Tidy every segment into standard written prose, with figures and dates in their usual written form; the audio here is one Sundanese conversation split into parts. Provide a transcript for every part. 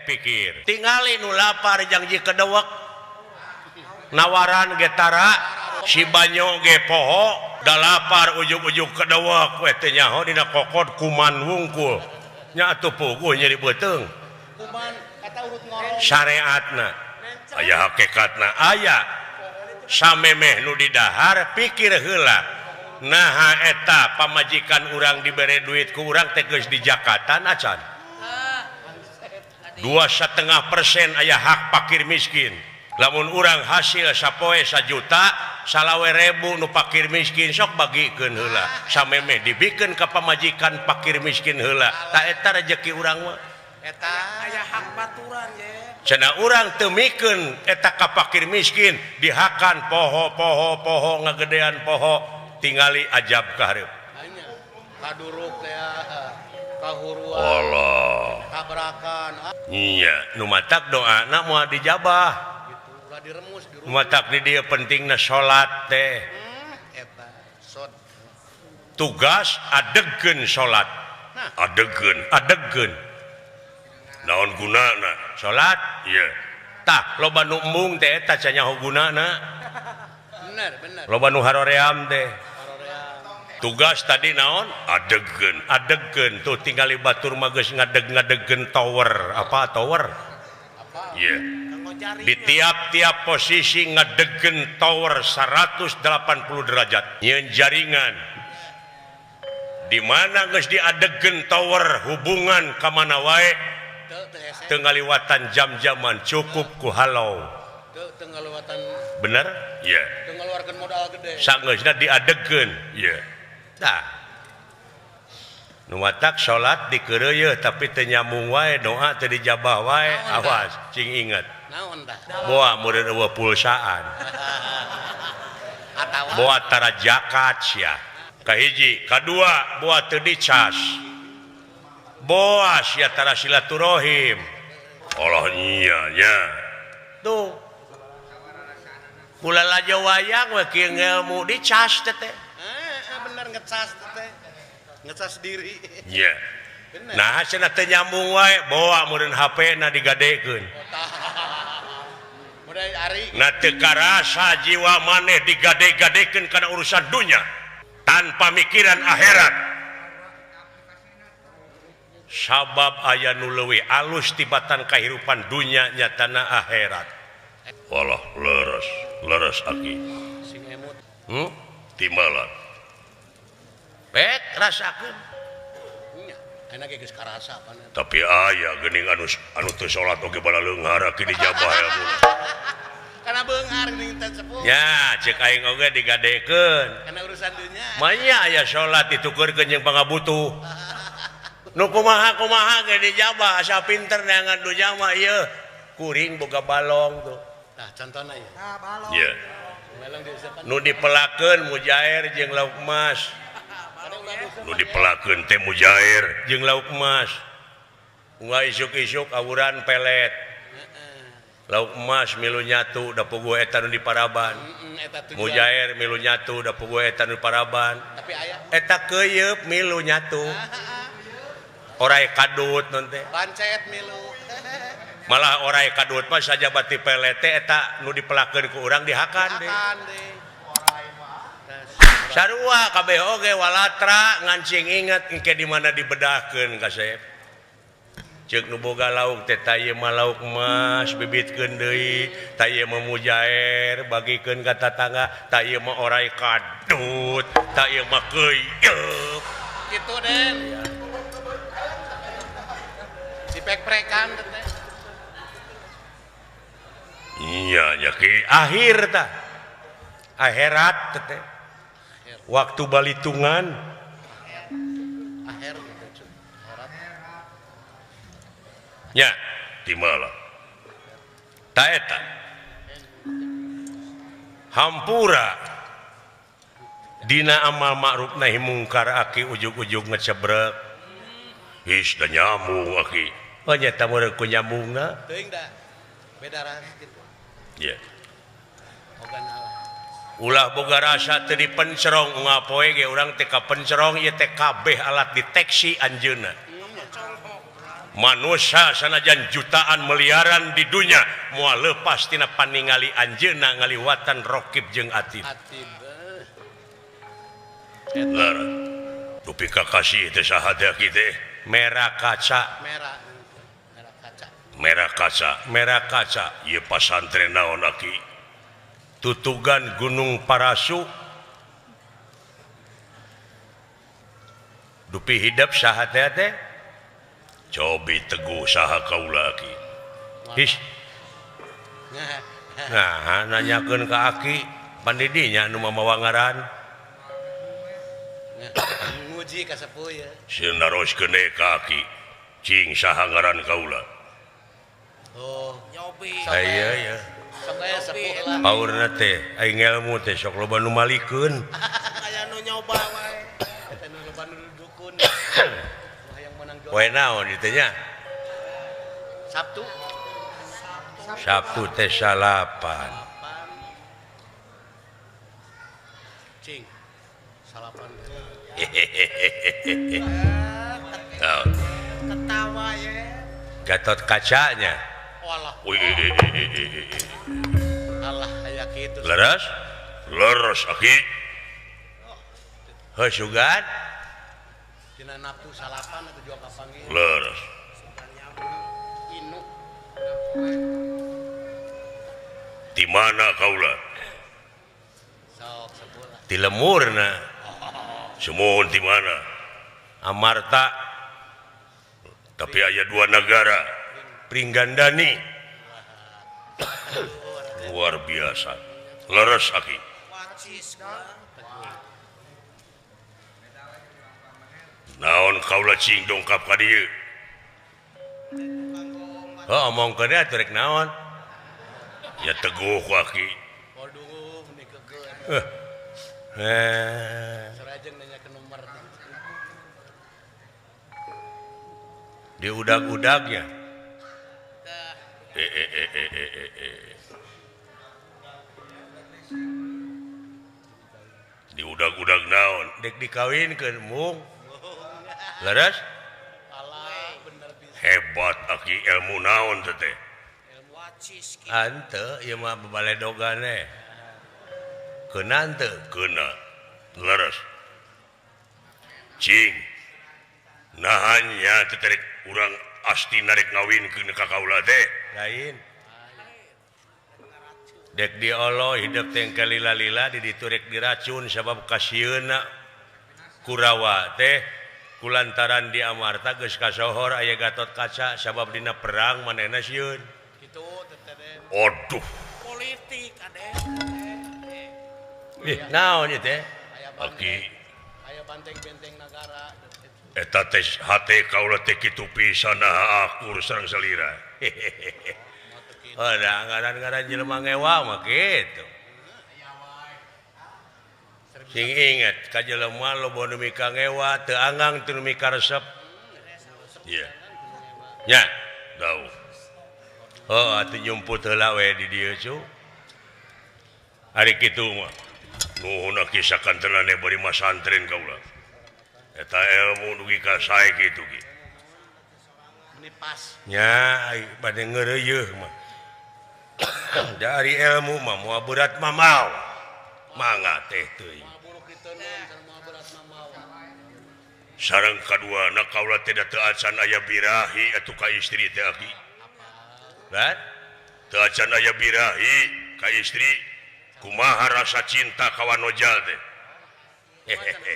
pikir tinggali nu lapar janji kedewek nawaran getara si banyo ge poho da lapar ujug-ujug kedewek we teh nyaho dina kokod kuman wungkul nya atuh puguh nya di beuteung kuman kata urut ngorong syariatna aya hakikatna aya samemeh nu di dahar pikir heula naha eta pamajikan urang dibere duit ku urang teh geus di jakatan acan 2,5% aya hak fakir miskin lamun urang hasil sapoe 1 juta 20.000 nu fakir miskin sok bagikeun heula samemeh dibikeun ka pamajikan fakir miskin heula ta eta rezeki urang mah eta aya hak baturan ye cenah urang teu mikeun eta ka fakir miskin dihakan poho ngagedean poho tingali ajab ka hareup anya kaduruk teh kahuruan Allah tabrakan iya nu matak doana moal dijabah gitu ulah diremus di nu matak di dieu pentingna salat teh eta sod tugas adegkeun salat adegkeun naon gunana salat ieu tah loba nu embung teh eta cenah nyaho gunana bener loba nu haroream teh tugas tadi naon adegkeun tuh tinggali batur mah geus ngadeg-ngadegkeun tower apa tower iya di tiap-tiap posisi ngadegkeun tower 180 derajat nyeun jaringan di mana geus diadegkeun tower hubungan ka mana wae teu ngaliwatan jam-jaman cukup ku halau teu ngaliwatan bener iya teu ngaluarkeun modal gede sangeusna diadegkeun iya tah nu matak salat dikeureuy tapi teu nyambung wae doa teu dijabah wae awas cing inget naon tah boa meureun eueuh pulsaan atawa boa tara zakat sia kahiji kadua boa teu dicas boa sia tara silaturahim Allah nya nya tuh kula lajo wayang we kieu ngelmu dicas teh bener ngecas teh ngecas diri iya nah cenah teu nyambung wae bawa meureun HP-na digadekeun mulai ari na teu karasa jiwa maneh digade-gadekeun kana urusan dunya tanpa mikiran akhirat sabab aya nu leuwih alus tibatan kahirupan dunya nyatana akhirat walah leres aki sing emut timbalan pek rasakeun nya enak ge geus karasa pan tapi aya geuning anu teu salat oge bala leunghar aki dijabah ya mun kana beunghar geuning teh sepuh nya ceuk aing oge digadekeun kana urusan dunya manya aya salat ditukeurkeun jeung pangabutuh nu kumaha ge dijabah asa pinter neangan dunya mah ieu kuring boga balong tuh tah contona ieu balong ieu balong diusapan nu dipelakeun mujair jeung lauk emas nu dipelakeun teh mujair jeung lauk emas unggal isuk-isuk awuran pelet lauk emas milu nyatu da puguh eta nu diparaban mujair milu nyatu da puguh eta nu diparaban tapi aya eta keuyeub milu nyatu orai kadut non teh bancet milu malah orai kadut mah sajabat ti pelet teh eta nu dipelakeun ku urang dihakan deui sarua kabeh oge walatra ngancing inget engke di mana dibedahkeun kasep ceuk nu boga lauk teh ta ieu mah lauk emas bibitkeun deui ta ieu mah mujair bagikeun ka tatangga ta ieu mah orai kadut ta ieu mah keuyeub kitu den dipek-prekan teh iya nya ki akhir tah akhirat teh waktu balitungan akhir gitu nya timala ta eta hampura dina amal ma'ruf nahi mungkar aki ujug-ujug ngecebrek his da nyambung aki oh nya ta meureun ku nyambungna teuing da beda ras gitu iya ogan Allah ulah boga rasa teu dipencerong ngapoe ge urang teh ka pencerong ieu teh kabeh alat deteksi anjeunna manusia sanajan jutaan miliaran di dunia moal lepas tina paningali anjeunna ngaliwatan Rokib jeung Atib. Lara dupi kakasih teh saha teh kitu merah kaca merah kaca ieu pasantren naon aki tutugan Gunung Parasu dupi hidup saha teh cobi teguh saha kaula aki his nah nanyakeun ka aki pandidinya anu mamawa ngaran nguji ka sepuh ya sinaroskeun ka aki cing saha ngaran kaula oh nyobi aya sok aya sepuh lah paurna teh aing ilmu teh sok loba nu malikeun aya nu nyoba wae eta nu loba nu dukun hayang menang juara poe naon ditu nya Sabtu teh salapan cing salapan ketawa ya Gatot Kacanya walah alah aya kitu leres aki heusugan dina nafsu salapan atau jua kapanggih leres inu di mana kaula sok sepulah di lemurna semuhun di mana Amarta tapi aya dua negara Pringgandani luar biasa leres aki naon kaula cing dongkap ka dieu omong ke dia turek naon ya teguh ku aki waduh ini keke serajeng nanya ke nomor di udag-udagnya di udag-udag naon dek dikawinkeun mung leres alah bener bisa hebat aki ilmu naon teh ilmu wacis ante ieu mah babaledogane keuna teu keuna leres cing nahanya teh tarik urang asti narek ngawinkeun ka kaula teh lain dek diolo hidup teh kalila-lila di ditu rek diracun sabab kasieuna Kurawa teh kulantaran di Amarta geus kasohor aya Gatot Kaca sabab dina perang manehna sieun kitu teh aduh politik ade naon ieu teh aki aya banteng-benteng negara eta teh hate kaula teh kitu pisan akur sareng salira ada ngaran-ngaran jelema ngewa mah kitu sing inget ka jelema loba nu mika ngewa teu anggang teu nu mika resep iya nya tau atuh nyumput heula we di dieu cu ari kitu mah nuhun aki sakanteunana bari masantren kaula eta ilmu dugi ka sae kitu ki ini pas nya bade ngeureuyeuh mah dari ilmu mah moal berat mah mau mangga teh teuing buruk kitu nun sareng berat mah sareng kaduana kaula teh da teu acan aya birahi atuh ka istri teh aki kan teu acan aya birahi ka istri kumaha rasa cinta ka wanojal teh hehehe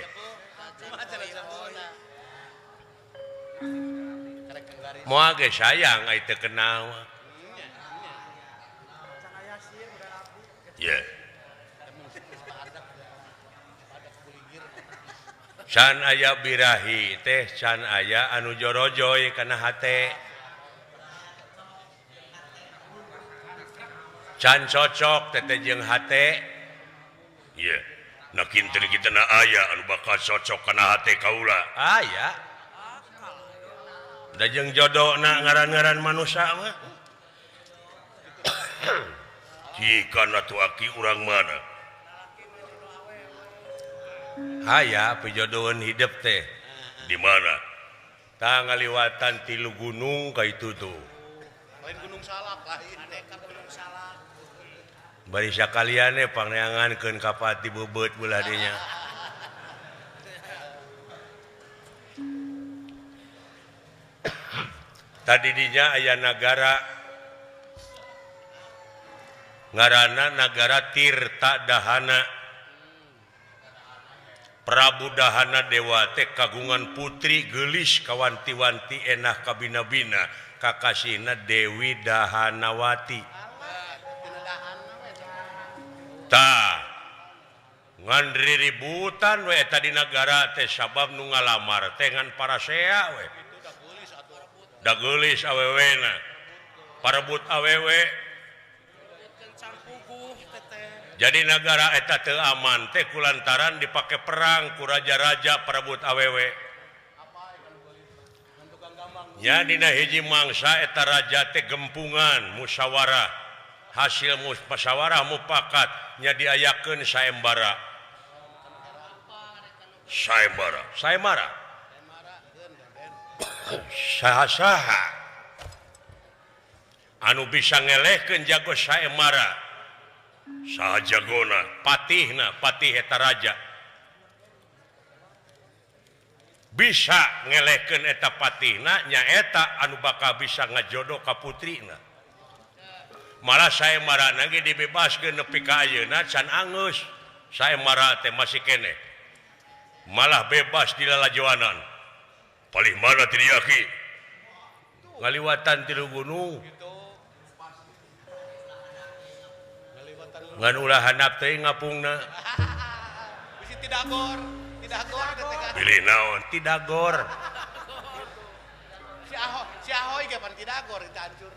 moal ge sayang ai teu kenal mah ya can aya birahi teh can aya anu jorojoy kana hate can cocok teteh jeung hate iya nah kinten kita na aya anu bakal cocok kana hate kaula aya da jeung jodona ngaran-ngaran manusia mah jika natu aki urang mana aya pejodohan hidup teh di mana tang ngaliwatan tilu gunung ka itu tuh lain Gunung Salak lain deka Gunung Salak bari sakaliane pangneangankeun ka pati bebeut belah dinya tadi dinya aya negara ngaranna Nagara Tirta Dahana Prabu Dahana Dewa teh kagungan putri gelis kawanti-wanti enah kabina-bina kakasina Dewi Dahanawati tah ngandri ributan we tadi negara teh sabab nu ngalamar teh ngan parasea we da geulis awewena parebut awewe jadi negara eta teu aman teh kulantaran dipake perang ku raja-raja parebut awewe nya dina hiji mangsa eta raja teh gempungan musyawarah hasil musyawarah mupakat nya diayakeun saembara saha anu bisa ngelehkeun jago saembara saha jagona patih eta raja bisa ngelehkeun eta patihna nyaeta anu bakal bisa ngajodoh ka putrina malah saembara ge dibebaskeun nepi ka ayeuna can angeus saembara teh masih keneh malah bebas di lalajoanan palih mana ti dieu ki ngaliwatan tilu gunung ngan ulah handap teh ngapungna bisi tidagor pilih naon tidagor si ahoy ge pan tidagor kita hancur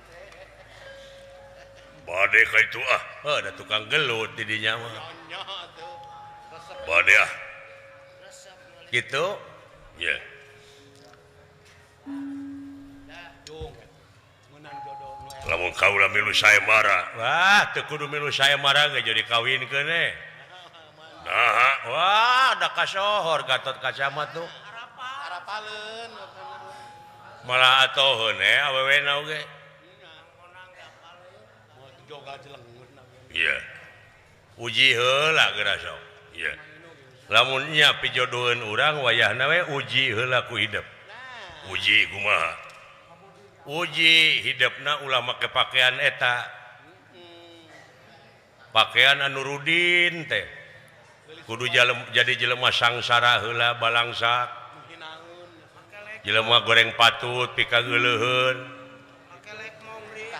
bade ka itu da tukang gelut di dinya mah nyonya tuh bade gitu ya jung ngeunang jodoh nu lamun kaula milu saembara wah teu kudu milu saembara ge jadi kawinkeun nah wah da kasohor Gatot Kaca tuh harapaleun malah atoheun awewena oge jogal jelengeun iya uji heula geura sok iya lamun nya pijodoheun urang wayahna we uji heula ku hidep uji kumaha uji hidupna ulah make pakaian eta pakaian anu rudin teh kudu jadi jelema sangsara heula balangsak jelema goreng patut pika geuleuheun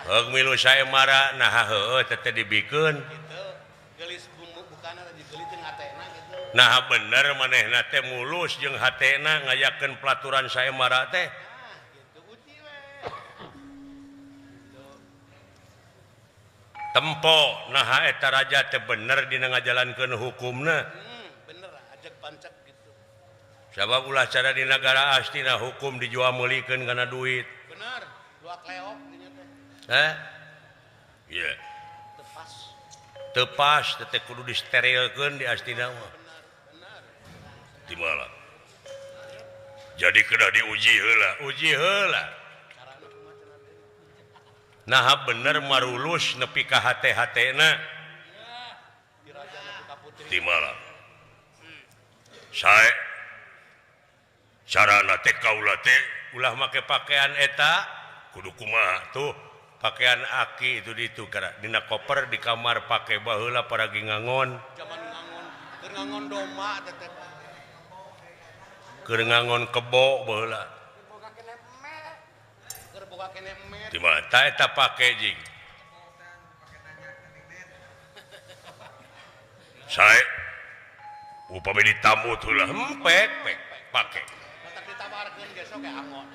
heug milu saembara nah heueuh teh dibikeun gelis bukana jadi gelis jeung hatena gitu nah bener manehna teh mulus jeung hatena ngayakeun pelaturan saembara teh tempo nah eta raja teh bener dina ngajalankeun hukumna bener ajak pancak gitu sabab ulah cara di negara astina hukum dijual meulikeun kana duit bener dua kleok dinya teh iya tepas tepas teh kudu disterilkeun di astina mah bener di malah jadi kedah diuji heula nah bener marulus nepi ka hate-hatena di malam sae carana teh kaula teh ulah make pakaian eta kudu kumaha tuh pakaian aki itu ditukar dina koper di kamar pake baheula paragi ngangon zaman ngangon doma teh keur ngangon kebo baheula di mana eta pake jing sae upami ditamu tulah pek pake matak ditawarkeun ge sok angon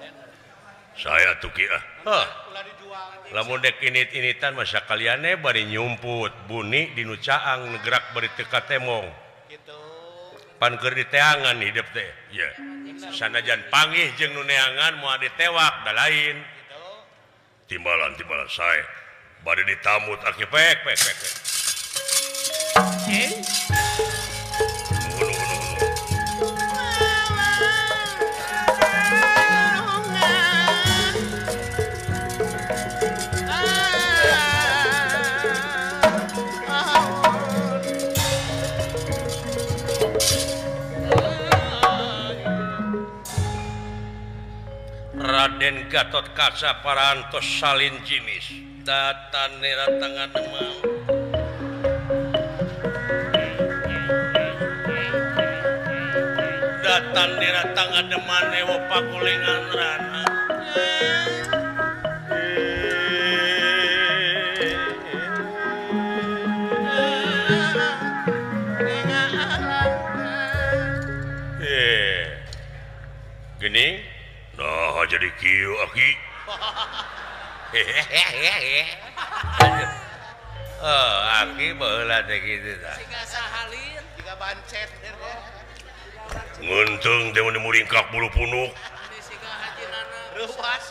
saya tuh ki ulah dijual lamun dek init-initan masa kaliane bari nyumput buni dinu caang negerak bari teu katemong gitu pan keur diteangan hidup teh ya sanajan panggih jeung nu neangan moal ditewak da lain timbalan sae bade ditamut aki pek Gatot Kaca parantos salin jinis datan nera tangan demam datan nera tangan demam ewo pakulingan rana gini nah jadi kieu aki aki baheula teh kitu tah siga sahalin siga bancet nguntung teh mun muringkak bulu punuk siga hajinana reuas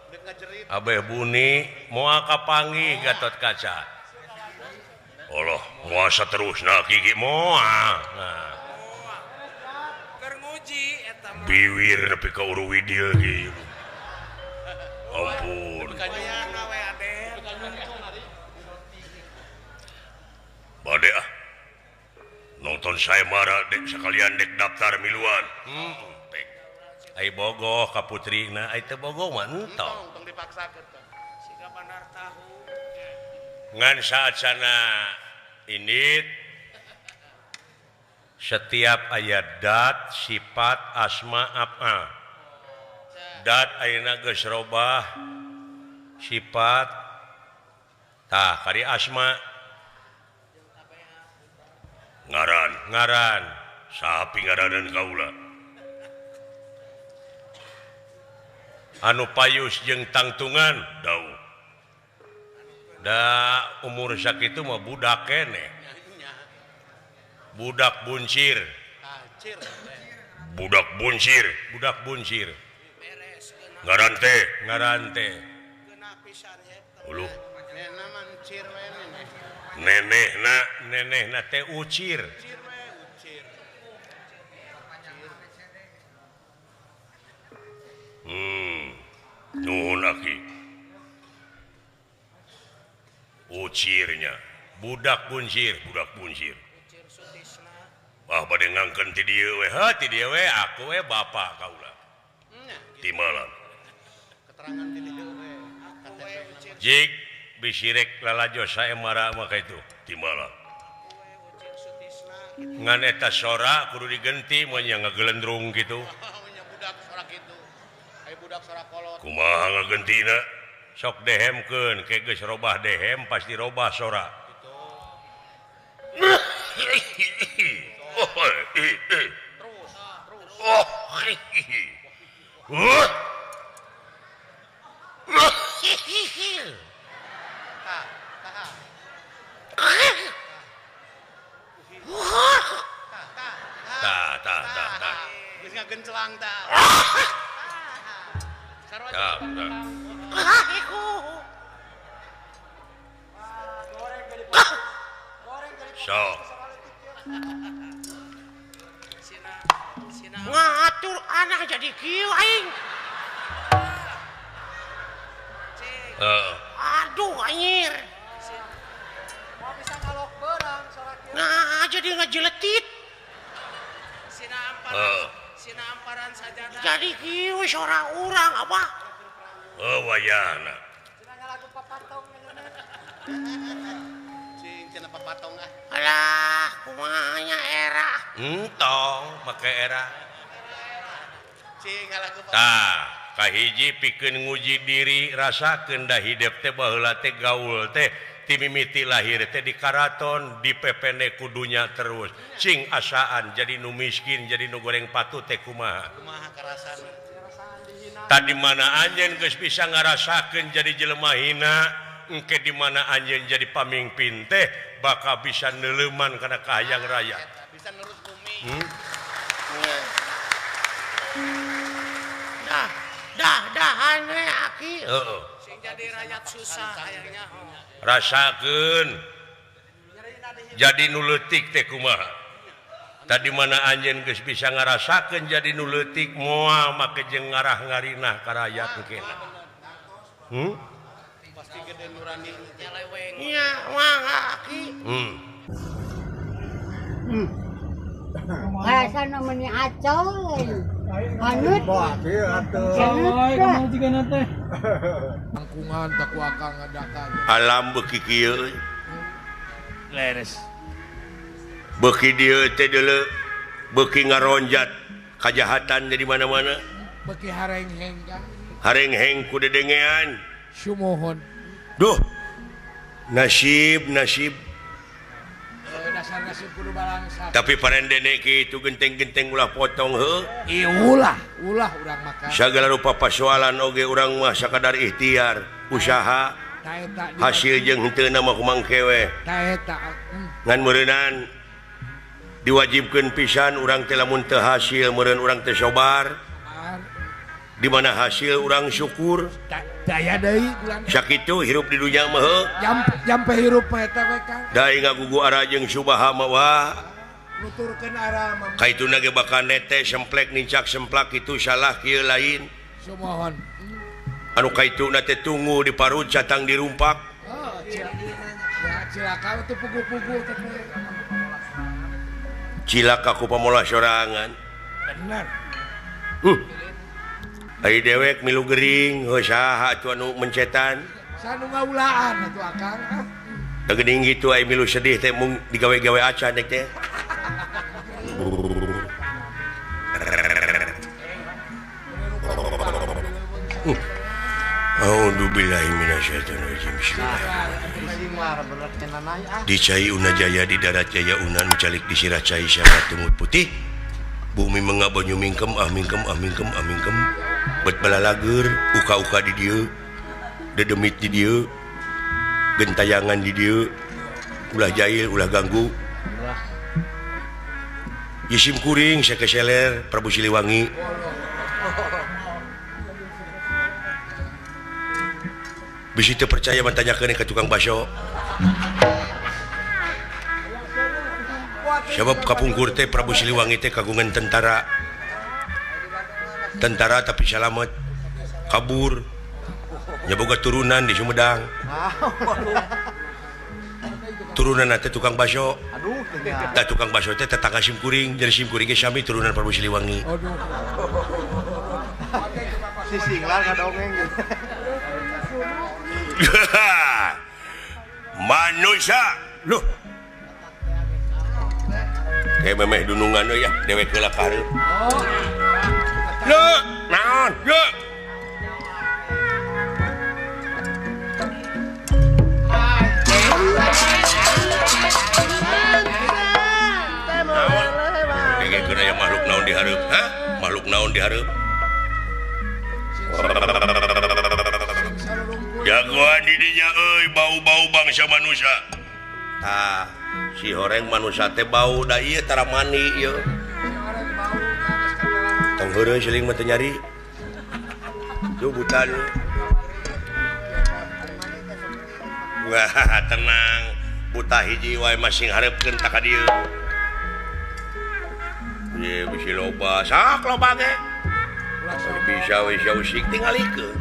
deuk ngajerit abeh buni moal kapanggih Gatot Kaca Allah moal saterusna ki moal nah biwir nepi ka Uruwidil gitu. Ampun. Bade ah. Nonton saya marah dek sekalian dek daftar miluan. Pek. Ai bogoh ka putrina, ai teu bogoh mah entong. Tong dipaksakeun teh. Siga benar tahu. Ngan saacana ini setiap ayat dat sifat asma af'al dat ayeuna geus robah sifat tah kari asma ngaran saha pingaranan kaula anu payus jeung tangtungan daun da umur sakitu mah budak keneh budak buncir ngarante uluh nenehna teh ucir nuhun aki ucirnya budak buncir wah pada ngangken ti dieu we aku we bapak kaula ti malam keterangan ti dieu we jik bisirek lalajo sae mara mah kitu ti malam ngan eta sora kudu digenti mun nya ngagelendrung kitu nya budak sora kitu ai budak sora kolot kumaha ngagentina sok dehemkeun ke geus robah dehem pasti robah sora geus ngagencelang tah sarua sok ngatur anak jadi kieu aing aduh anjir bisa ngalok beurang sorak kieu nah jadi ngajeletit sina amparan sajadah jadi kieu sora urang apa wayahna sina ngalagu papatong cing cenah papatong ah alah kumanya era entong make era cing ngalagu tah kahiji pikeun nguji diri rasakeun da hidup teh baheula teh gaul teh ti mimiti lahir teh di karaton dipepene kudunya terus cing asaan jadi nu miskin jadi nu goreng patu teh kumaha karasana tadi mana anjeun geus bisa ngarasakeun jadi jelema hina engke di mana anjeun jadi pamimpin teh bakal bisa neuleuman kana kahayang raya bisa nurut bumi dah we aki sing jadi rakyat susah hayangnya rasakeun jadi nu leutik teh kumaha tadi mana anjeun geus bisa ngarasakeun jadi nu leutik moal make jeung ngarah ngarinah ka rakyat engkena pasti gede nurani nyeleweng iya mangga aki Rasa namanya acol Anget. Angkungan tak wakang ngadakan. alam beki kieu Leres. beki dieu teh deuleu beki ngaronjat kajahatan di mana-mana Beki hareng-heng kan. hareng-heng ku dedengean Sumohon. duh nasib Dasar-dasar kudu balangsa. tapi parendene kitu genteng-genteng ulah potong heuh Ulah urang makan. sagala rupa persoalan oge urang mah sakadar ikhtiar usaha Taeta hasil jeung henteu na mah kumang kewe Taeta. ngan meureunnan diwajibkeun pisan urang teh lamun teu hasil meureun urang teh sobar di mana hasil urang syukur Daya deui bulan. sakitu hirup di dunya mah heuh Jampe hirup mah eta we Kang. daing ngagugu ara jeung subaha mah wah Nuturkeun arah mah. kaituna ge bakal nete semplek nincak semplak itu salah kieu lain Sumohon. anu kaituna teh tunggu di parut catang dirumpak Oh, cilaka itu pugu-pugu teh. cilaka ku pamola sorangan Bener. Ai dewek milu gering heuh saha atuh anu mencetan Sanu ngaulaan atuh Akang. da geuning kitu ai milu sedih teh mung digawe-gawe acan teh A'udzubillahi minasyaitonirrajim. Di cai una jaya di darat jaya unan mencalik di sirah cai syarat tumut putih bumi mengabanyu mingkem mingkem mingkem bet balalager uka-uka di dieu dedemit di dieu gentayangan di dieu ulah jahil ulah ganggu Yisim kuring sekeseler Prabu Siliwangi bisi teu percaya mantanyakeun ke tukang baso sabab kapungkur teh Prabu Siliwangi teh kagungan tentara tapi salamet kabur nyaboga turunan di Sumedang turunan teh tukang baso da tukang baso teh tetangga sim kuring jadi sim kuring ge sami turunan Prabu Siliwangi sisinglar ngadongeng gitu. manusia loh kayak memeh dunungan ya dewek heula ka hareup loh naon yo Dege aya makhluk naon di hareup ha makhluk naon di hareup jagoan di dinya euy bau-bau bangsa manusia tah si horeng manusia teh bau da ieu tara mani ieu tong heureuy siling mah teu nyari jubutan wah tenang buta hiji wae masing hareupeun tak ka dieu ye bisi loba sak loba ge bisa we usik tingalikeun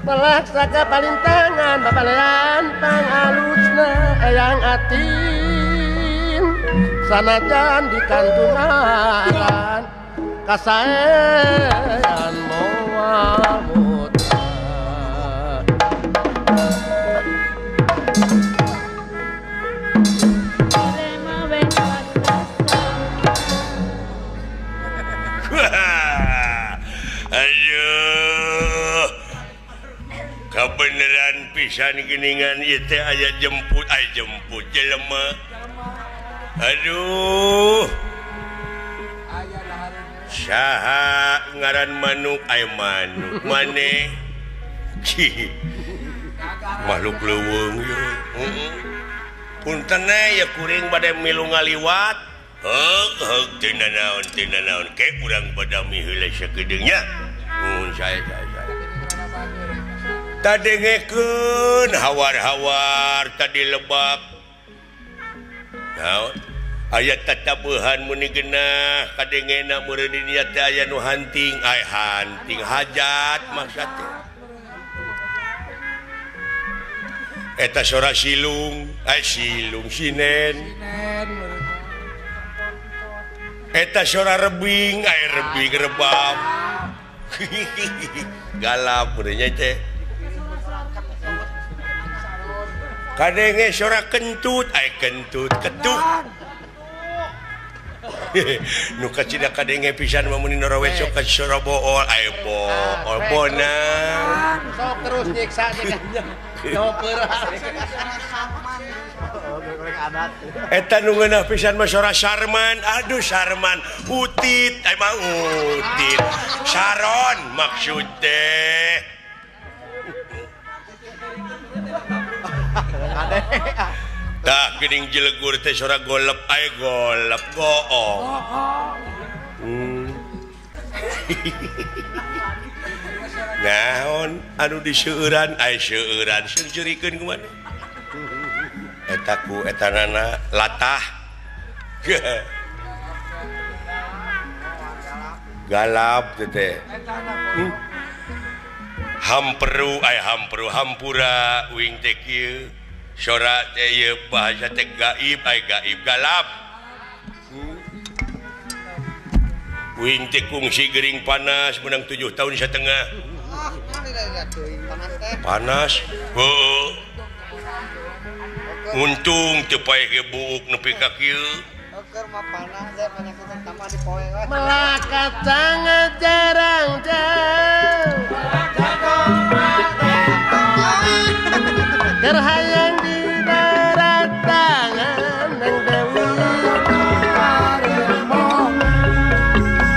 Melaksaka palintangan babalean pangalusna eyang atin sanajan di kantungan kasaean moal muta aduh kabeneran pisan geuningan ieu teh aya jemput jelema aduh saha ngaran manuk aya manuk maneh makhluk leuweung ye punten ya kuring bade milu ngaliwat heug teu naon ke urang badami heula sakedeungnya saya tadi ngeken hawar-hawar tadi lebab ayat tatabuhan muni genah kadengena murid niat aya nu hunting hajat maksudnya eta sora silung sinen eta sora rebing rebing rebab galap mudanya teh kadenge sora kentut kentut ketuk nu kacida kadenge pisan mamuni narawe sok ka sora bool bool bona sok terus nyiksa eta nu ngeunah pisan mah sora Sarman aduh Sarman utit emang utit Saron maksud teh tah geuning jelegur teh sora golep golep goong naon anu diseueuran seueuran seureurikeun kumaha eta ku etanana latah galap teh hampura wing teh kieu sora teh ieu bahasa teh gaib gaib galap wing teh kungsi gering panas menang 7 tahun setengah panas untung teu paeh ge buuk nepi ka kieu melakat sangat jarang terhayang di darat tangan nang dewi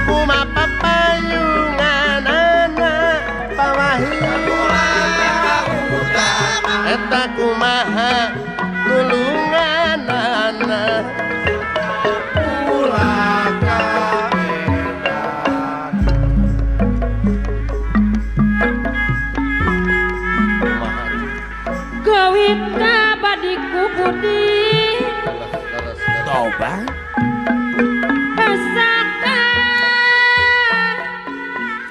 kuma papayungan anak pawahi eta kumaha tulungan anak Toba Pasaka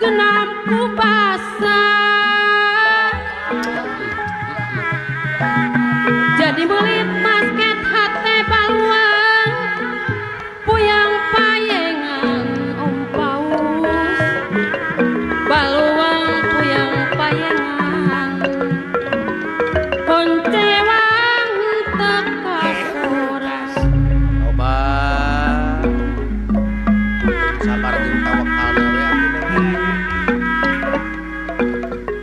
genamku basah jadi belit basket hate baluang puyang payengan om paus baluang puyang payengan koncewang teka soras sabar jeung tawakal we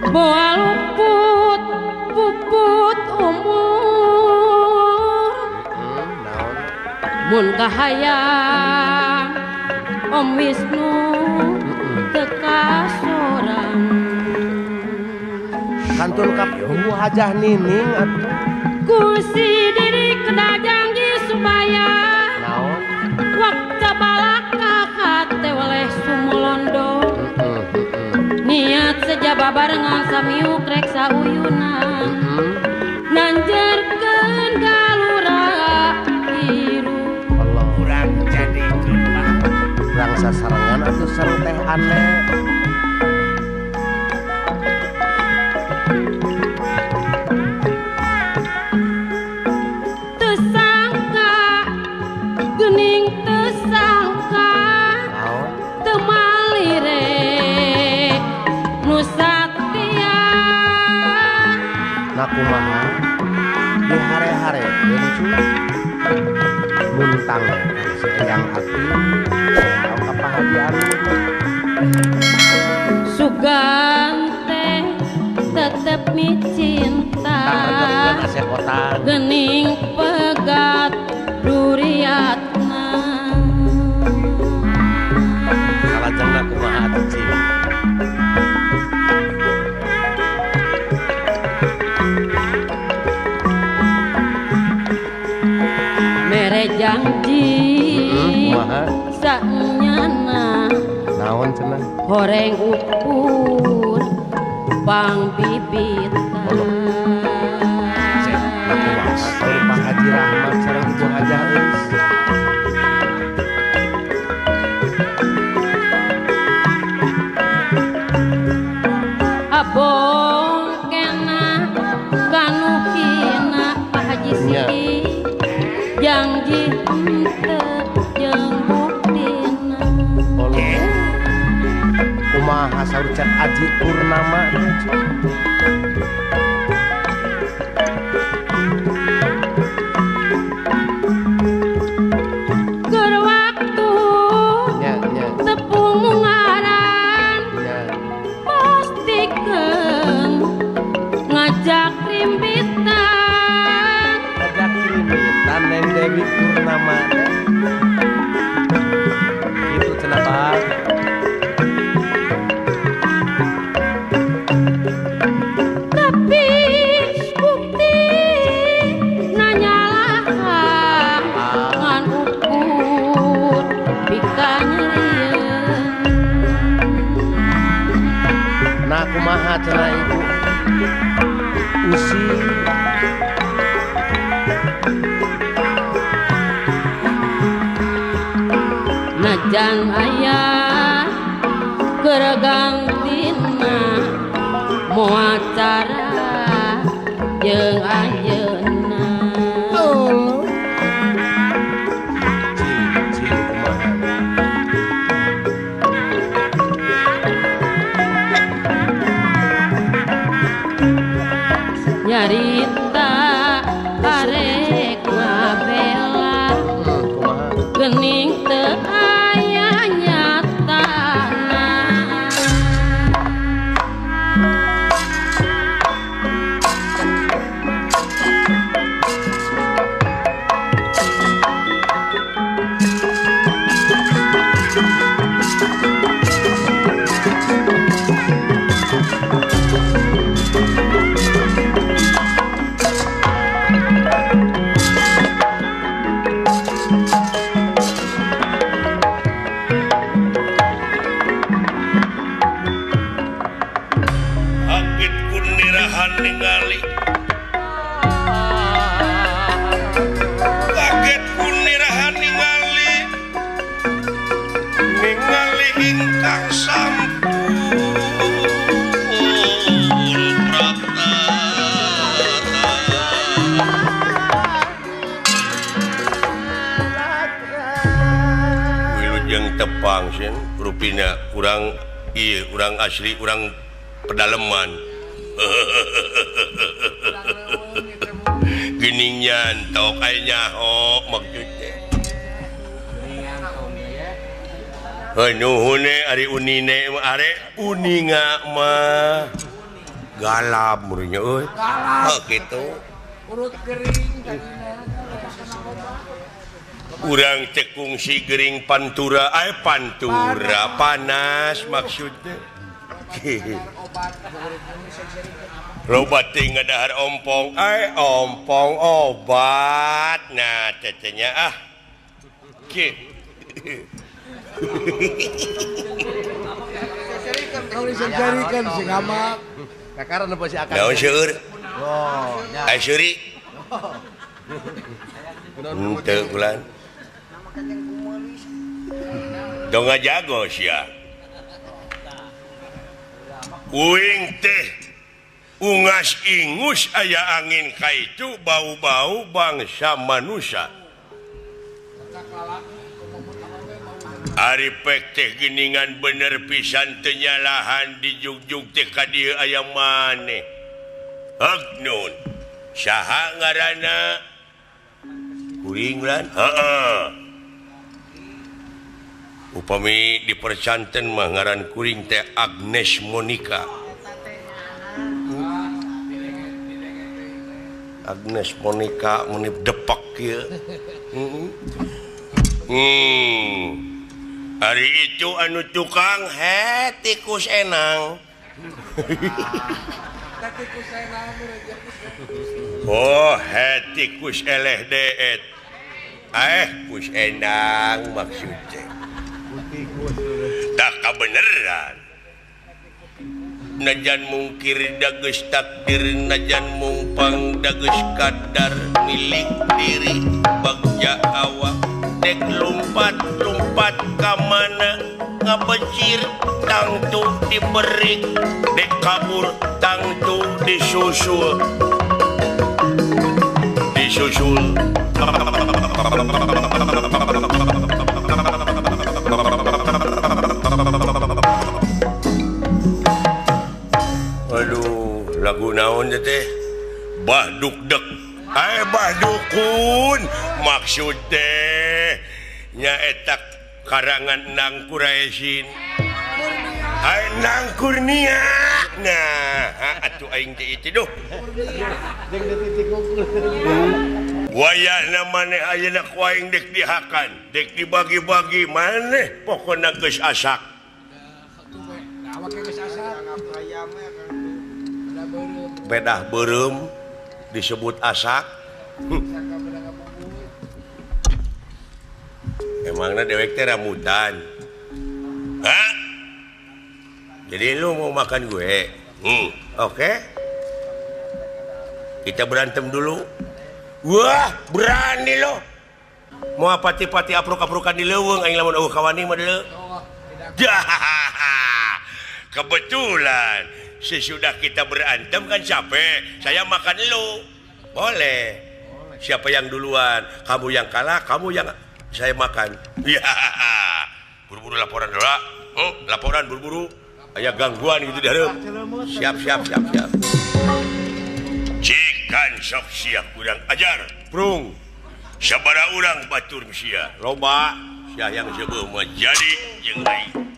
boa luput puput umur naon mun kahayang Om Wisnu teka sorang kantun kapuh hajah nining atuh kusi diri kedajanggi supaya naon waktu balaka hate oleh sumolondo niat sejaba barengan samiuk rek sauyunan nanjerkeun galura biru Allah kurang jadi keunah urang sasarengan atuh sareng teh aneh tersangka gening tersangka naon temalire nusatria nakumaha di hare-hare bencu muntang sayang hati sayang kapahagiaan sugante tetep mi cinta tak asep otak gening pegat duriatna salajengna kumaha atuh cing mere janji kumaha sanyana naon cenah horeng ukur pang bibitan cek aku mah saur Pak Haji Rahmat sareng Ibu Hajah Eus abong kena kanukina Pak Haji Siki janji henteu jeung buktina kumaha saur cek Aji Purnama keur waktu nya tepung mungaran pastikeun ngajak rimbitan ajak krimitan Neng Dewi Purnama teh kitu cenah Bang tapi bukti nanyalah ngan ukur pikanyerieun nah kumaha cenah Ibu usi najan aya kergantina moal acara jeung ayeuna cing kumaha nyarita arek ngabela kumaha geuning teu aya nyatana Akit kunirahan ningali kaget kunirahan ningali ingkang sampun prapta wilujeng tepang sin rupina urang ieu urang asli urang pedaleman geningan tok aya nyaho maksudnya nuhun ari unine are uninga mah galap murnya euy kitu urut gering urang cekung si gering pantura pantura panas maksudnya lobat tinggal dahar ompong ompong obat nah tetenya kau disengkarikan si ngamak kakaran apa si akan naon seueur oh nya seuri henteu bulan dong jago sia uing teh ungas ingus aya angin kaitu bau-bau bangsa manusia ari pek teh geningan bener pisan teu nyalahan di jugjug teh ka dieu aya maneh Agnun saha ngaranna kuring lan heeh upami dipercanten mah ngaran kuring teh Agnes Monica Agnes Monica menip depak kieu hari itu anu tukang tikus enang oh tikus eleh deet kus enang maksudnya tak beneran najan mungkir dageus takdir najan mumpang dageus kadar milik diri bagja awak dek lompat ka mana ngabecir tangtu diberi dek kabur tangtu disusul aduh lagu naon teh baduk dek badukun maksud teh nyaeta karangan Nang Quraisyin Nang Kurnia nah atuh aing teh itu duh wayahna maneh ayeuna ku aing dek dihakan dek dibagi-bagi maneh pokona geus asak bedah beureum disebut asak emangna dewek teh rambutan hah jadi lu mau makan gue oke kita berantem dulu wah berani lo mau pati-pati apruk-aprukan di leuweung aing lamun eueuh kawani mah deuleu kebetulan sesudah kita berantem kan capek saya makan lu boleh siapa yang duluan kamu yang kalah kamu yang saya makan ya buru-buru laporan dulu laporan buru-buru aya gangguan gitu di hareup siap cikan sok siap urang ajar prung sabaraha urang batur sia loba sia yang sebeu mah jadi jeung aing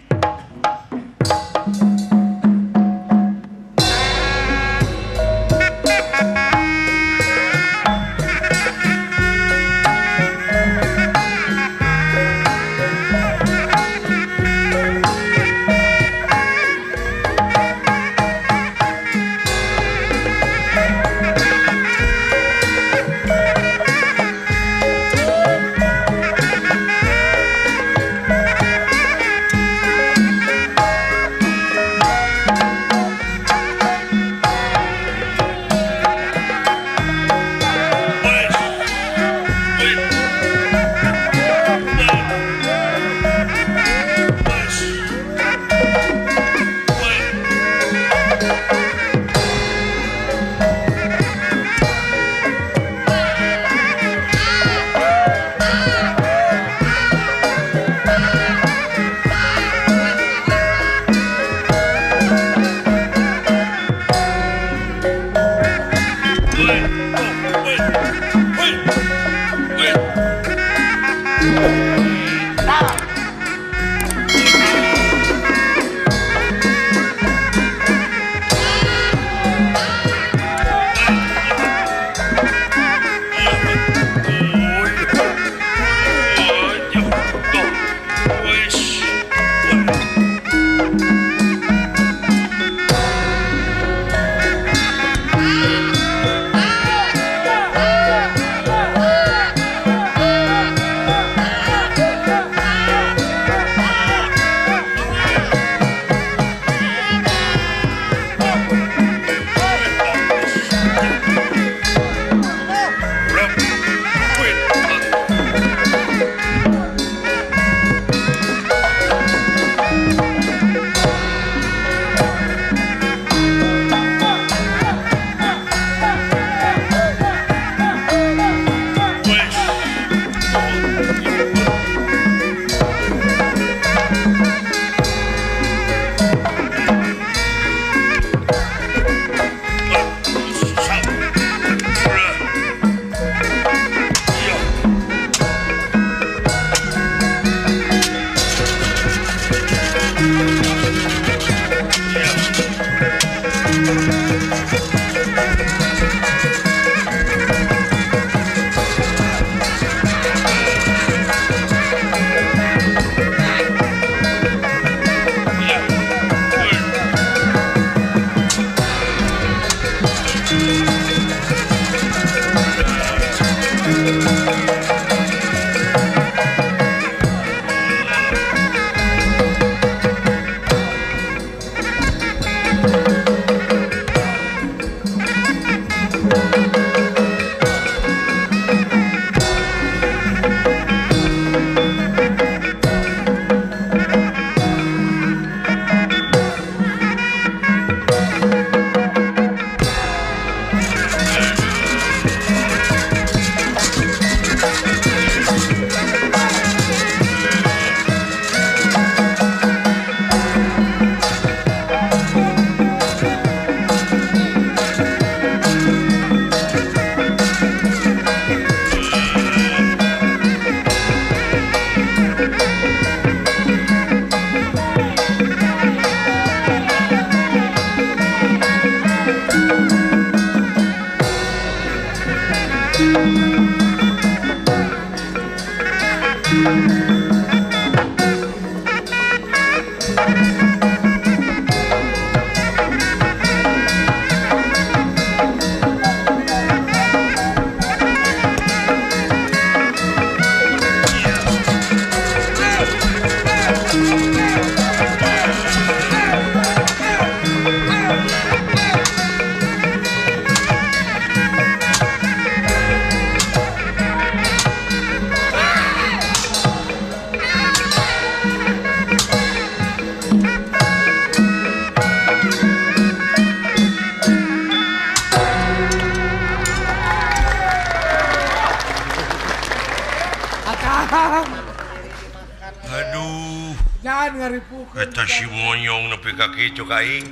aduh Jangan ngaripukeun. eta si monyong nepi ka kieu aing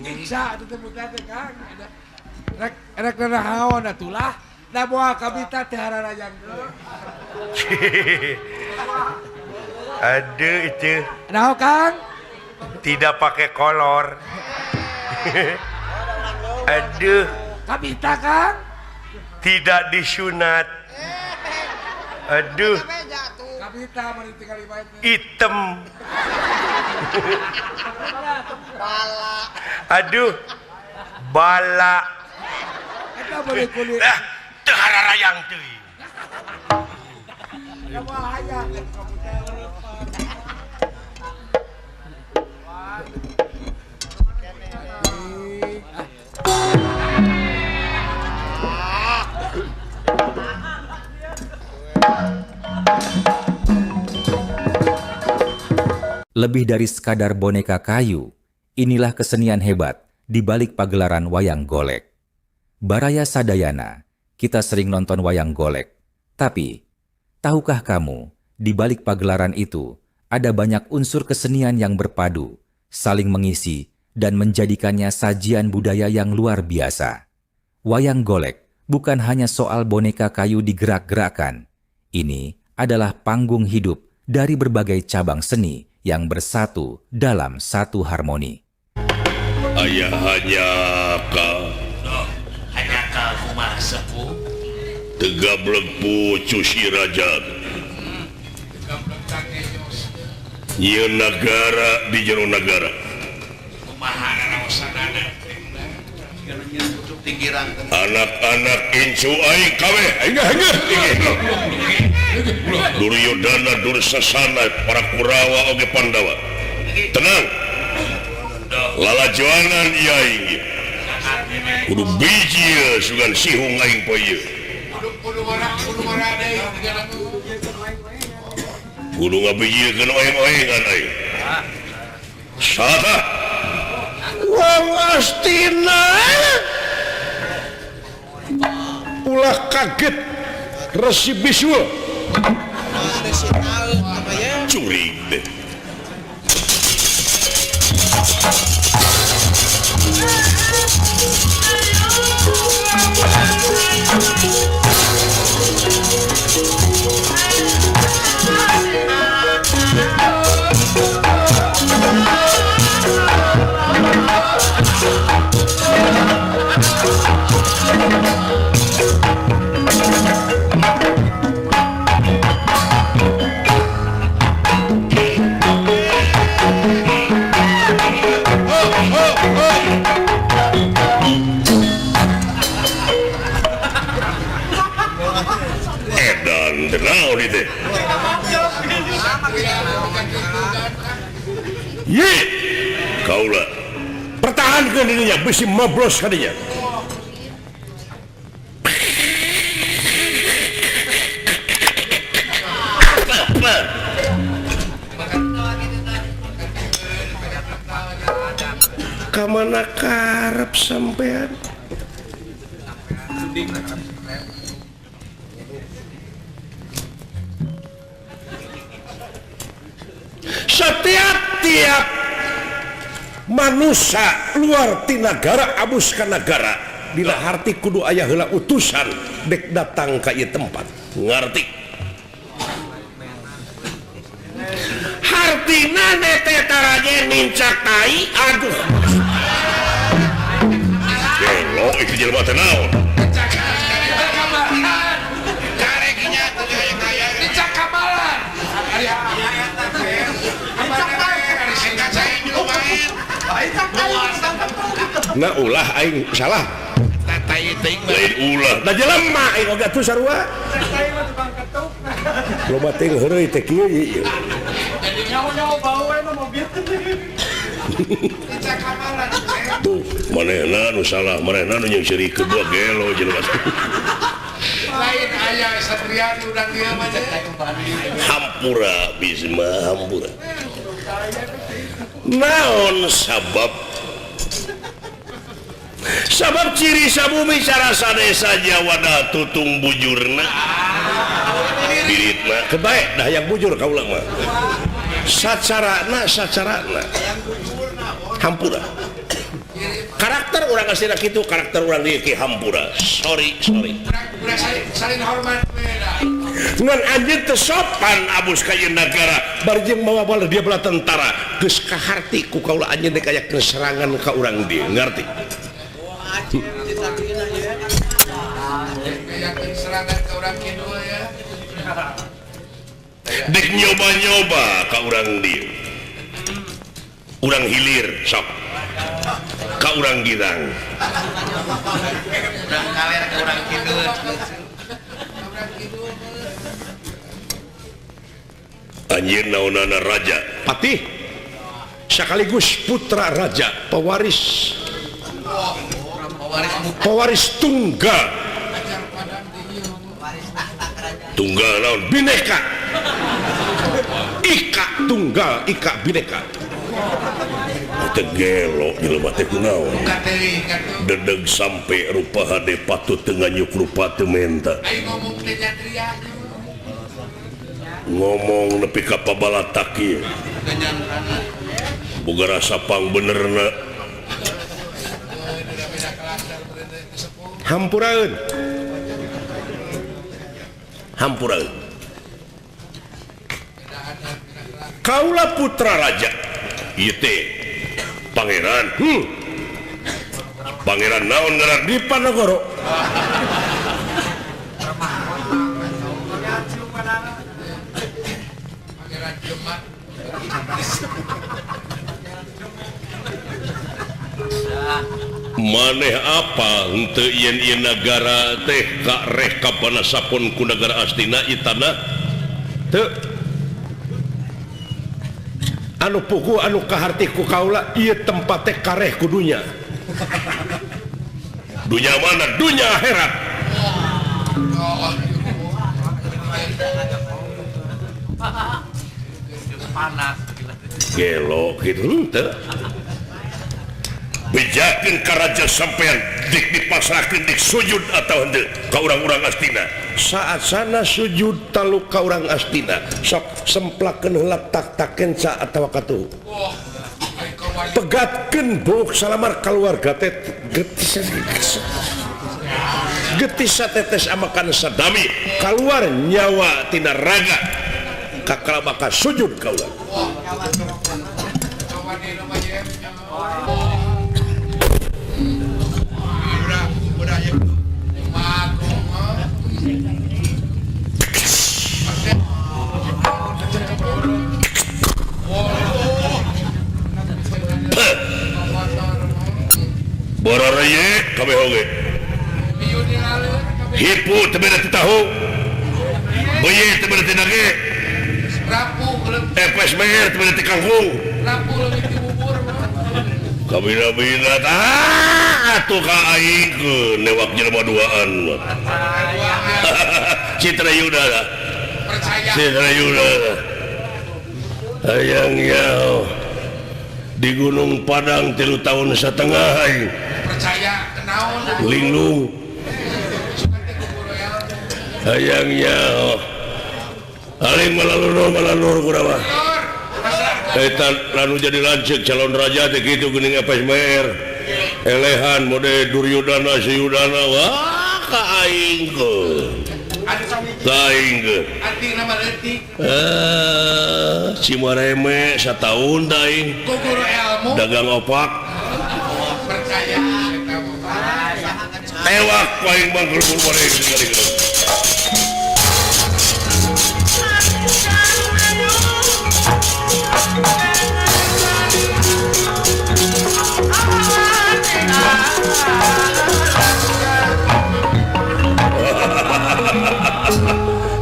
Nyiksa itu teh bukan teh Kang. Rek nahaon atulah. Da moal kabita teh hararayangkeun. aduh itu Naon Kang? tidak pakai kolor aduh Kabita Kang. tidak disunat aduh Kabita mari tinggal ibae teh. hitam aduh bala Eta bari kulit. teu hararayang teuing Da moal hayang kamu teh. Lebih dari sekadar boneka kayu, inilah kesenian hebat di balik pagelaran wayang golek. Baraya sadayana, kita sering nonton wayang golek. Tapi, tahukah kamu, di balik pagelaran itu, ada banyak unsur kesenian yang berpadu, saling mengisi, dan menjadikannya sajian budaya yang luar biasa. Wayang golek bukan hanya soal boneka kayu digerak-gerakkan. Ini adalah panggung hidup dari berbagai cabang seni yang bersatu dalam satu harmoni. Ayah hanya kumaha sepuh. tegablek pucu si raja ieu negara di jero negara Kumaha raosanana. anak-anak incu aing kabeh Duryodana Dursasana para Kurawa oge Pandawa tenang lalajoangan ieu aing kudu biji sugan sihung aing poe ieu kudu ngabijieun oeng-oengan aing saha wong astina ulah kaget Resi Bisul curig deh edan tenang di teh ye kaulah pertahankan dirinya besi mabros kadinya kamana karep sampean setiap manusia luar ti negara abus ka negara bila harti kudu aya heula utusan dek datang ka ieu tempat ngarti hartina nete taraje nincak tai aduh gelo itu jelema teh naon na ulah aing salah lain ulah da jelema aing oge atuh sarua loba teh heureuy teh kieu ieu tuh manehna nu salah manehna nu jeung seri kedua gelo jelema Lain aya satria udang dia mah hampura bisma hampura naon sabab ciri sabumi cara sadesa Jawa da tutung bujurna diri kebaik dah yang bujur kaula mah sacarana hampura karakter orang aslinya gitu karakter orang dia ki hampura sorry saling hormat ngan anjeun teu sopan abus ka ieu nagara bari jeung bawa dia bala tentara geus kaharti ku kaula anjeun teh aya serangan ka urang dia ngarti yakin serangan ke orang kidul ya dek nyoba ka urang dia urang hilir sok ka urang girang Urang kaler ke urang kidul. anjeun naonana raja patih sekaligus putra raja pewaris tunggal naon bineka ika bineka tegelo jelema teh kunaon dedeg sampai rupa hade patut teu nganyuk rupa teu menta ngomong teh jatria ngomong nepi ka pabalatak ieu boga rasa pang benerna hampuraeun kaula putra raja ieu teh pangeran pangeran naon ngaran Dipanagara maneh apa henteu yen nagara teh kareh kapanasapun ku nagara astina itana teu anu pugu anu kaharti ku kaula ieu tempat teh kareh ku dunya mana dunya akhirat gelo gitu henteu bejakeun ka raja sampean dik dipasrahkeun dik sujud atau henteu ka urang-urang astina saat sana sujud talu ka urang astina sok semplakeun heula tak-takeun sa atawa katuh pegatkeun book salamar keluarga teh getis satetes amakan sadami keluar nyawa tina raga kakala bakal sujud kaula bororeye kabeh oge hipu teu beda ti tahu beuye teu beda ti dage epes mer teu beda ti kangkung kabina-bina atuh ka aing newak jelema duaan Citra Yuda hayangnya di Gunung Padang 3 tahun setengah aing percaya kenaon linglung hayangnya aling malalur kunaon eta lalu jadi lanceuk calon raja teh kitu geuning epes mer elehan mode Duryudana Siyudana wah ka aing arti nama leutik Cimareme sataun da aing ku guru ilmu dagang opak percaya ewak paling mangkul bareng sekali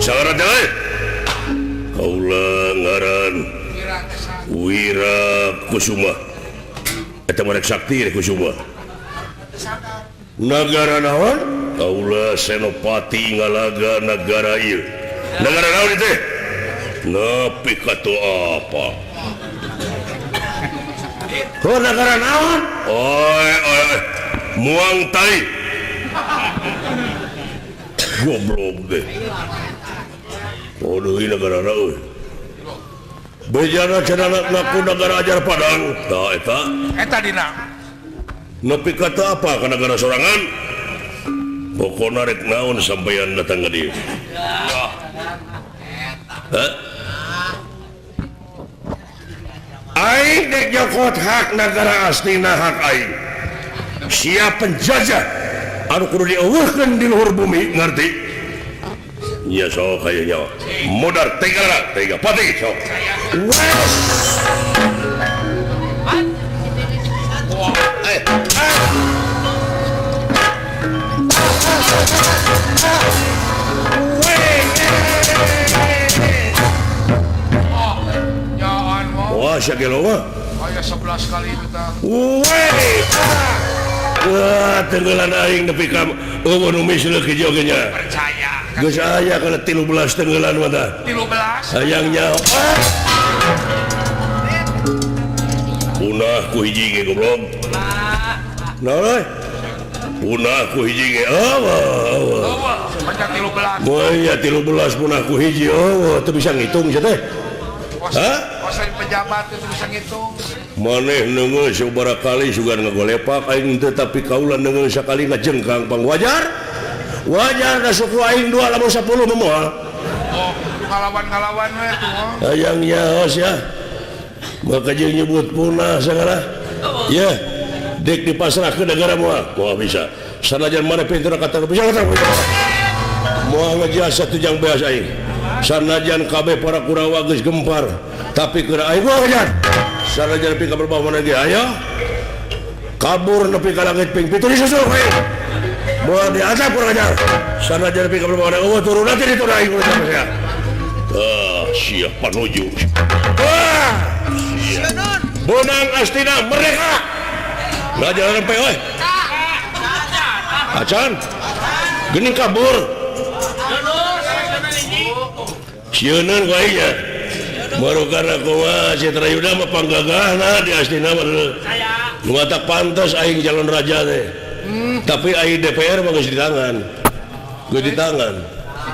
Saudara jalan kaula ngaran Wira Kusuma eta marek sakti Kusuma nagara naon kaula Senopati Ngalaga nagara ieu nagara naon teh nepi ka tu apa nagara naon oi Muang Tai goblok deh Waduh, ini negara euy. Bejana cenah ngaku negara ajar Padang. Tah eta. Eta dina. Nepi kata apa ka negara sorangan? Pokona rek naon sampeyan datang ka dieu. Hah? Aing dek nyokot hak negara aslina hak aing. Siap penjajah anu kudu dieuweuhkeun di luhur bumi, ngerti? Nya sok kayaknya modar tega pati sok. Wes. Jaan mau. Wah, sagelo mah. Aya 11 kali itu tah. Weh. Wah, tenggelan aing nepi ka eueuh nu misleuk hiji oge nya. Percaya. Geus aya kana 13 tenggelan mah tah. 13. Hayang nyaho. Punah ku hiji ge goblok. Naon? Punah ku hiji ge. Wah, banyak 13. Wah, ya 13 punah ku hiji. Oh, teu bisa ngitung sia teh. Hah? Kuasa pejabat itu bisa ngitung. Maneh neungeus sabaraha kali sugan ngagolepak aing teu tapi kaula neungeus sakali ngajengkang pang wajar da suku aing 2 lamun 10 moal. Oh, ngalawan we tuh. Hayang nyaos ya. Maka jeung nyebut punah sagala. Ya, dek dipasrahkeun negara moal. Moal bisa. Sanajan maneh pinter kata bisa kata. Moal ngajasa tujang beas aing. Sanajan kabeh para Kurawa geus gempar, tapi keur aing moal ngajar. Sanajan nepi ka berbah mana ge aya. Kabur nepi ka langit ping 7 disusul we. Moal di atap kurang ajar. Sanajan nepi ka berbah mana eueuh turun nanti diturun aing urang saya. Siap panuju. Wah! Bonang Astina merdeka. Ngajaran sampai oi. Acan. Geuning kabur. Sieuneuan ku aing nya. Marukana kumaha si Trayuda mah panggagahna di Astina mah. Nu ngatak pantes aing calon raja teh. Tapi aing DPR mah geus di tangan. Geus di tangan.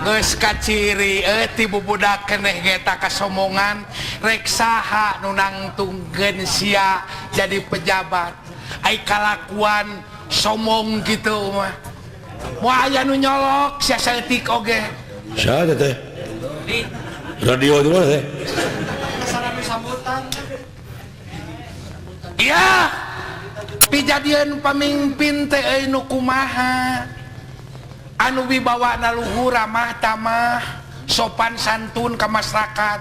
Geus kaciri ti bubudak keneh geta kasomongan rek saha nu nangtungkeun sia jadi pejabat ai kalakuan somong gitu mah moal aya nu nyolok sia saeutik oge Saha teh? Radio di mana teh? iya pijadian pamimpin teh euy nu kumaha anu wibawana luhur ramah tamah sopan santun ka masyarakat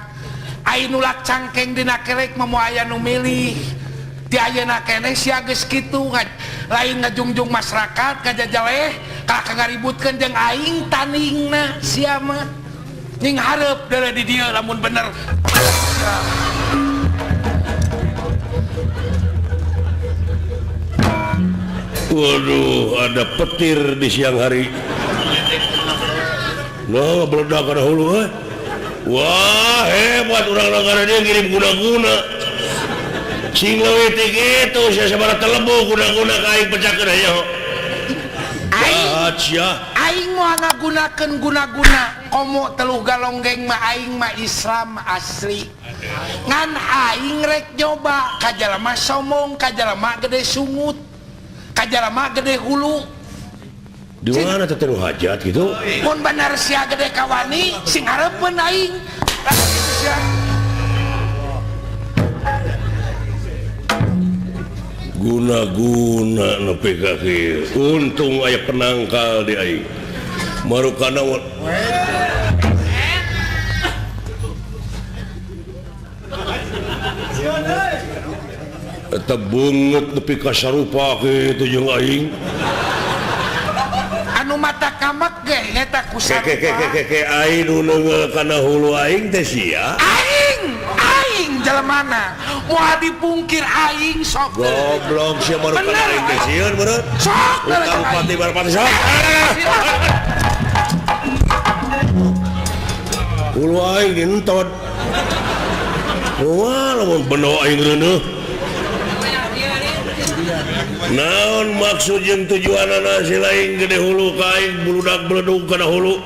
ai nu cangkeng dina kelek mah aya nu milih ti ayeuna keneh sia geus kitu lain ngajungjung masyarakat ngajajaleh ka ngaributkeun jeung aing tandingna sia mah nying hareup deuleu di dieu lamun bener. Waduh, ada petir di siang hari. Nah, meledak ada hulu, eh. Wah, hebat orang negara dia ngirim guna-guna. Sing leuwih ti kitu, sia sabaraha telebu guna-guna ka aing pecahkeun aya. Aing moal ngagunakeun guna-guna komo teluh galonggeng mah aing mah Islam asli. Ngan aing rek nyoba ka jalema somong, ka jalema gede sungut, ka jalema gede hulu. Di mana teh nu hajat gitu? Mun bener sia gede kawani sing hareupeun aing. Guna-guna nepi ka kieu. Untung aya penangkal di aing. Marukana eta beungeut nepi ka sarupa kitu jeung aing. Anu mata kamak ge eta ku sarupa. Ke aing nu neungeul kana hulu aing teh sia. Aing jelemana moal dipungkir aing sok Goblok sia baru kana aing teh sieun beureuh. Sok Utang bupati Barpati sok. Hulu aing dientot. Wah, lamun beno aing reuneuh. Naon maksud jeung tujuanana si lain gede hulu ka aing buludak beledug kana hulu?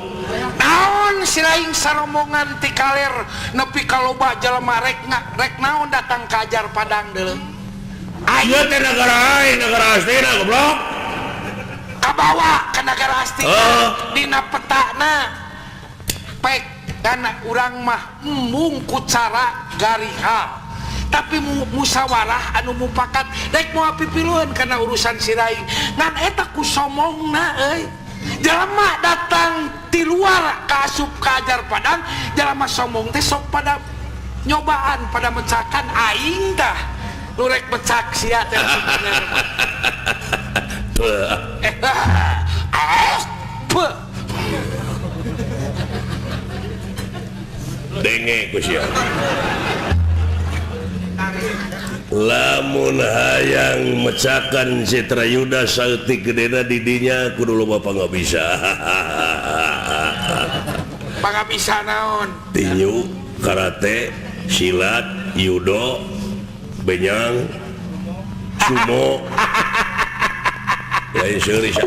naon si lain sarombongan ti kaler nepi ka loba jelema rek naon datang ka Ajar Padang deuleu. Ieu teh negara aing, negara astina goblok. Kabawa ke negara astina dina petana pek dana urang mah mungkut cara gariha tapi musawarah anu mupakat daek moal pipiluan karena urusan si lain ngan eta ku somongna euy. Jalma datang di luar ka asup ka Ajar Padang, jalma sombong teh sok pada nyobaan pada mencakan aing tah lu rek becak sia teh sebenarnya. Denge ku sia. Lamun hayang mecakan Citrayuda saeutik gedena didinya kudu loba pangabisa. Pangabisa naon? Tinju, karate, silat, judo, benyang, sumo. Lain seuri sa.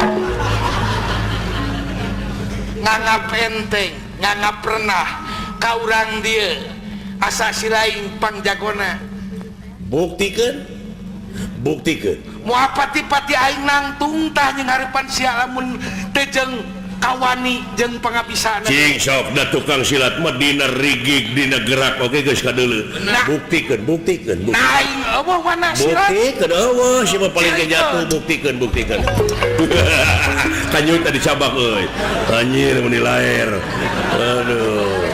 Nganggap enteng, nganggap pernah ka urang dieu asa si lain pangjagona. Buktikeun Mau pati-pati aing nangtung tah jeung harapan sia lamun teh jeung kawani jeung pangabisana. Cing sok da tukang silat mah dina rigig dina gerak oke geus kadeuleu. Buktikeun. Nah aing eueuh wana silat. Buktikeun eueuh siapa paling jatuh buktikeun. Kanyut tadi cabak euy. Anjir mun dilaer. Aduh.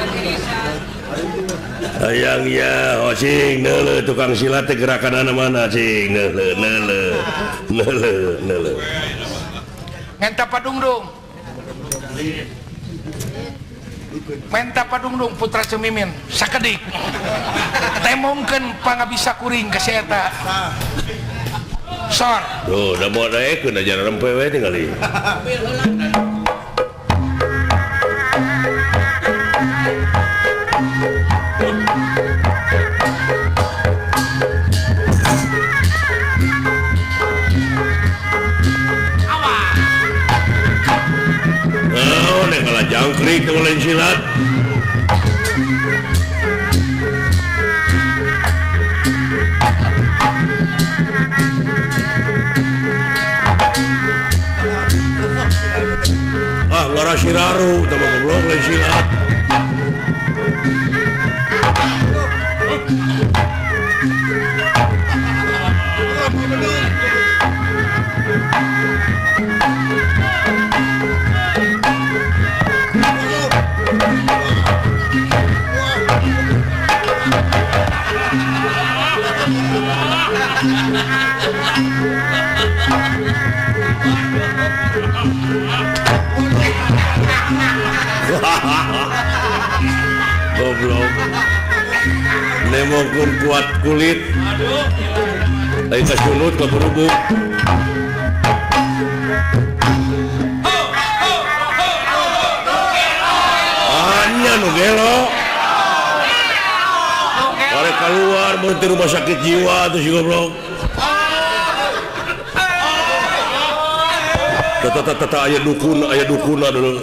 Hayangnya cing neuleuh tukang silat teh gerakanana mana cing neuleuh. Ngenta padungdung. Menta padungdung putra Cemimin sakedik. Temongkeun pangabisa kuring ka si eta. Sor. Tuh, da moal daekeun aja rempe we tingali. Jangkrik oleh silat. Ngara siraru sama goblok lain silat. Goblok nemokun kuat kulit lain kasulut ke berubuk hanya nugelo karek keluar berhenti rumah sakit jiwa tuh si goblok tata ayah dukuna dulu.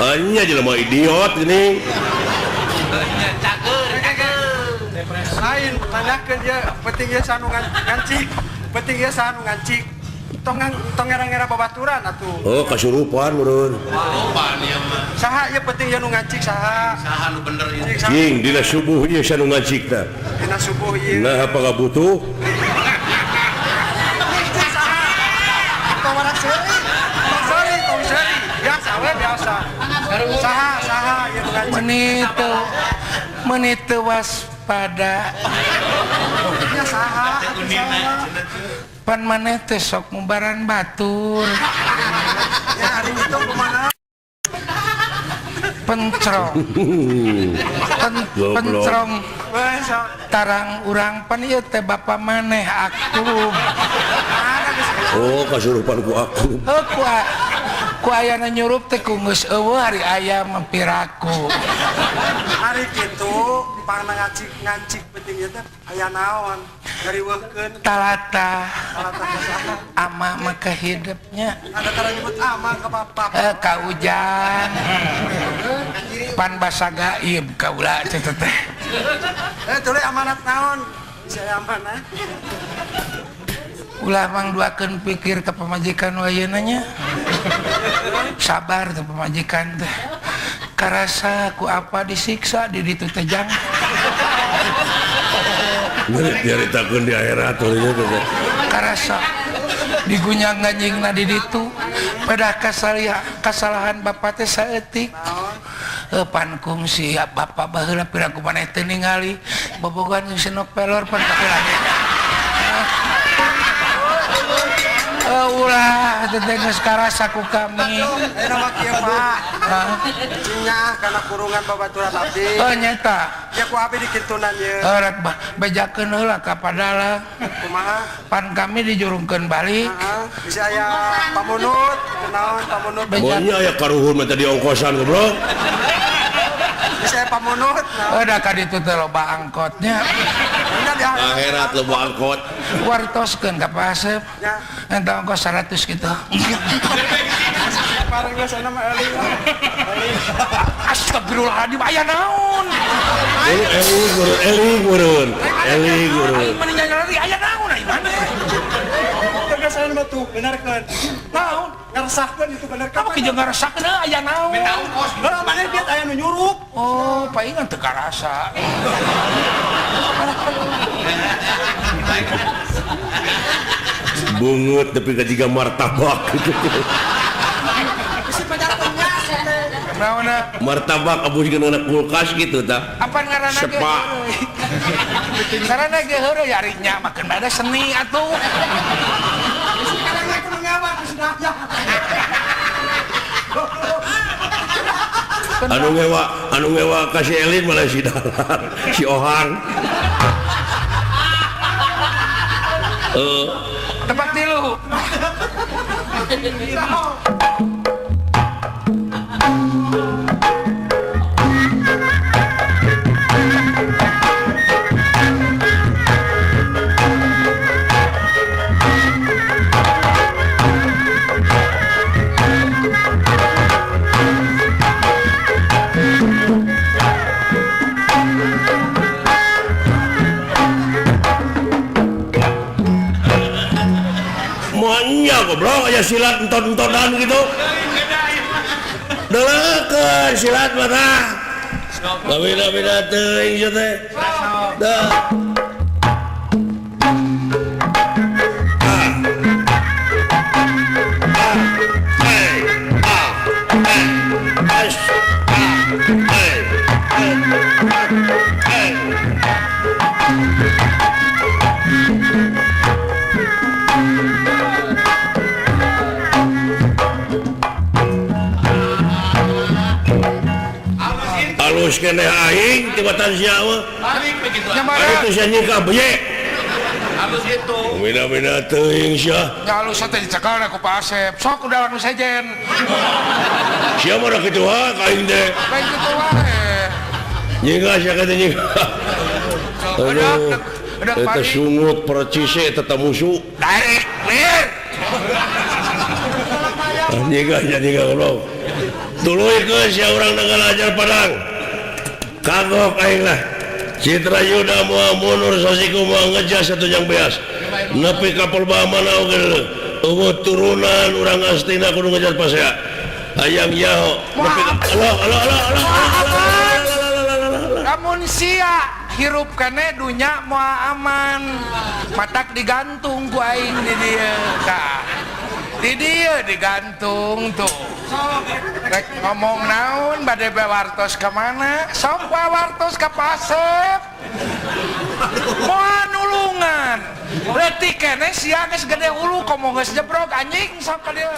Hanya jelema idiot ini. Lain tanyakeun dia penting dia sanu ngancik. Penting dia sanu ngancik. Tong ngera-ngera babaturan atuh. Oh, kasurupan meureun. Kasurupan ieu mah. Saha ieu penting ieu nu ngancik saha? Saha nu bener ieu? Cing dina subuh ieu sanu ngancik tah. Dina subuh ieu. Nah, apa butuh? Tong warak seuri. Tong seuri. Biasa we biasa. Saha ieu nu ngancik. Menit waspada. Nya saha? Pan maneh teh sok mubaran batur. Ya hari itu kumaha? Pencrong. Pencrong. Tarang urang pan ieu teh bapa maneh aku. Oh, kasurupan ku aku. Heuh ku ayana nyurup teh ku geus eueuh hari ayam piraku. Hari kitu dipangna ngancik pentingnya teh aya naon ngariweuhkeun Talata alatan kasaha. ama mah hidupnya Ada cara nyebut ama ka bapak. ka hujan pan basa gaib kaula teh teh. Tuluy amanat naon? Saya amanah. Ulah mangduakeun pikir ke pamajikan wayeuna nya. Sabar teh pamajikan teh. Karasa ku apa disiksa di ditu teh jang. Nyaritakeun di akhirat tulinya teh. Karasa digunyang ngajingna di ditu. Pada kasalahan bapa teh saeutik. Pan kungsi bapak baheula piraku maneh teu ningali bobogohan jeung sinopelor pan pake lagi. Ulah teteh geus karasa ku kami. Ayeuna mah kieu Pak. Cinya kana kurungan babaturan abdi. Oh nyata. Ya ku abdi dikintunan ye. Rek bejakeun heula ka Padalang. Kumaha? Pan kami dijurungkeun balik. Heeh. Bisa aya pamunut, kenaon pamunut. Bonya aya karuhun mah tadi ongkosan goblok. Bisa aya pamunut. Da ka ditu teh loba angkotnya. Nya di Akhirat lu angkot. Wartoskeun ka Pak Asep. Ya. Entah ongkos 100 gitu. Parang geus sana mah eling. Astagfirullahaladzim, aya naon? Eli gurun. Aing mah nyanyi lagi aya naon ai mana? Geus sana mah tuh benerkeun. Naon? Ngaresahkeun itu bener ka. Kamu kieu ngarasakeun aya naon? Heeh, maneh biat aya nu nyurup. Oh, paingan teu karasa. Bungut tapi kajiga martabak. Bisi pajarkeunnya. Naonna? Martabak abu jeung anak kulkas gitu tah. Apa ngaranna ge? Sepa. Ngaranna ge heureuy ari nya makeun bade seni atuh. Bisi kadang aku ngawak sudah ya. Anu ngewa kasih Elin malah si Dalar, si Ohang. Tepak tilu. Moanya goblok aya silat enton-entonan gitu. Deulekeun silat mah tah. Beda-beda teuing ieu teh. Da. Alus kene aing tibatan sia mah. Ari teh sia nyika beye. Halus itu. Beda-beda teuing sia. Ya halus teh dicekel ku Pak Asep. Sok udah anu sejen. Sia mah da kitu ha ka aing teh. Baik kitu wae. Nyika sia kata nyika. Aduh. Eta sungut percise eta musuh. Daerek, lir. Nyika goblok. Tuluy ke sia urang ngalajar padang. Kagok aing lah. Citra Yuda moal mundur sasiku moal ngejas satu jang beas. Nepi ka Polba mana oge. Eueuh turunan urang astina kudu ngejas pasea. Hayang yaho. Nepi Lamun sia hirup kene dunya moal aman. Matak digantung ku aing di dieu. Tah. Di dieu digantung tuh. Rek ngomong naon bade wartos ka mana? Sok wartos ka Pasep. Moal nulungan. Leutik keneh sia geus gede ulu komo geus jebrok anjing sok ka dieu.